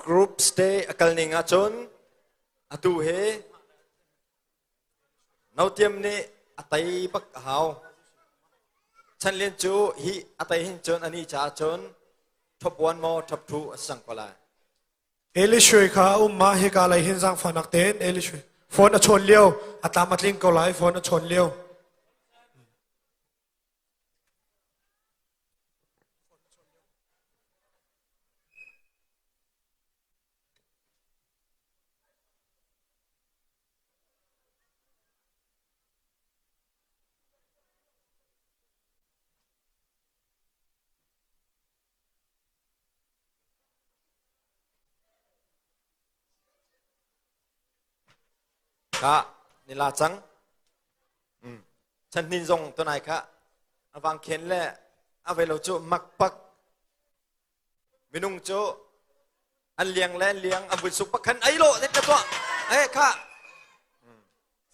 group stay akal ni nga chon atu he nau tiam ni atai bak hau chan lien chu hi atai hin chon ani cha chon top 1 mo top 2 sang pala Elishui kha umma he ka lai hin jang fanak ten Elishui phone a chon leo atamatling ko lai phone a chon leo ka nila chang chan nin zong to nai kha awang khen le avelo chu mak pak minung chu an liang le liang ambu su pak khan ai lo te ka to ai kha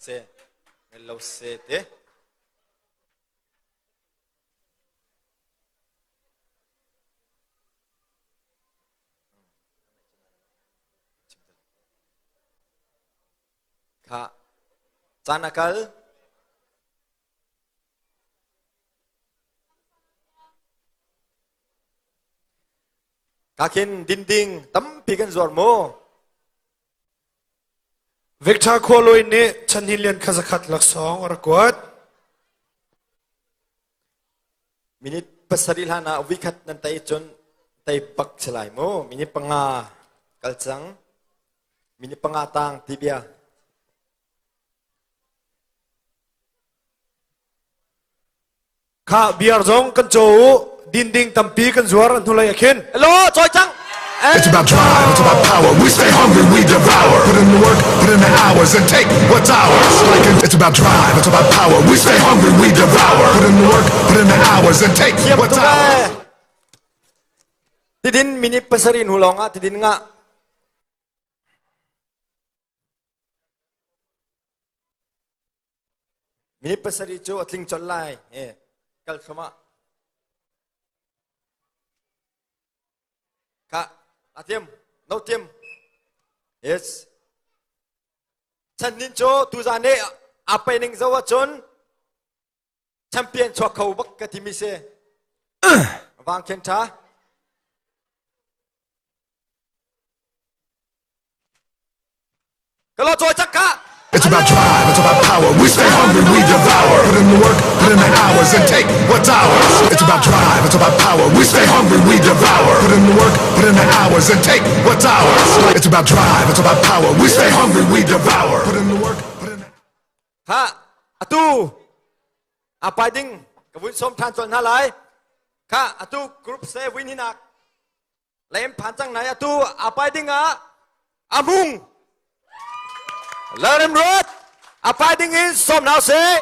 se melo se te kha chanakal kakin dinding tam pigan zor mo Victor Kholoi ne chanhilian khazakhat laksong rakwat minit pasaril hana wikat nan tai chon tai pak chalai mo minit panga kalchang minit panga tang tibia kha biar jong kan chou dinding tampi kan zuar an thulai akhin hello choi chang It's about drive, it's about power. We stay hungry, we devour. Put in the work, put in the hours, and take what's ours. It's about drive, it's about power. We stay hungry, we devour. Put in the work, put in the hours, and take what's ours. Tidin minit pasarin hulonga tidin nga minit pasari chu atling cholai kal sama ka atiam no tiam yes chanin cho tu jane apai ning zawa chon champion chwa khau bak ka timi se wang ken tha kalau choi chak ka It's about drive, it's about power. We stay hungry, we devour. Put in the work, put in the hours, and take what's ours. It's about drive, it's about power. We stay hungry, we devour. Put in the work, put in the hours, and take what's ours. It's about drive, it's about power. We stay hungry, we devour. Put in the work, put in the ha atu apai ding kavun som than chon ha lai kha atu group se wininak lem phan chang nai atu apai ding a amung Let him rot. Apai ding in som now say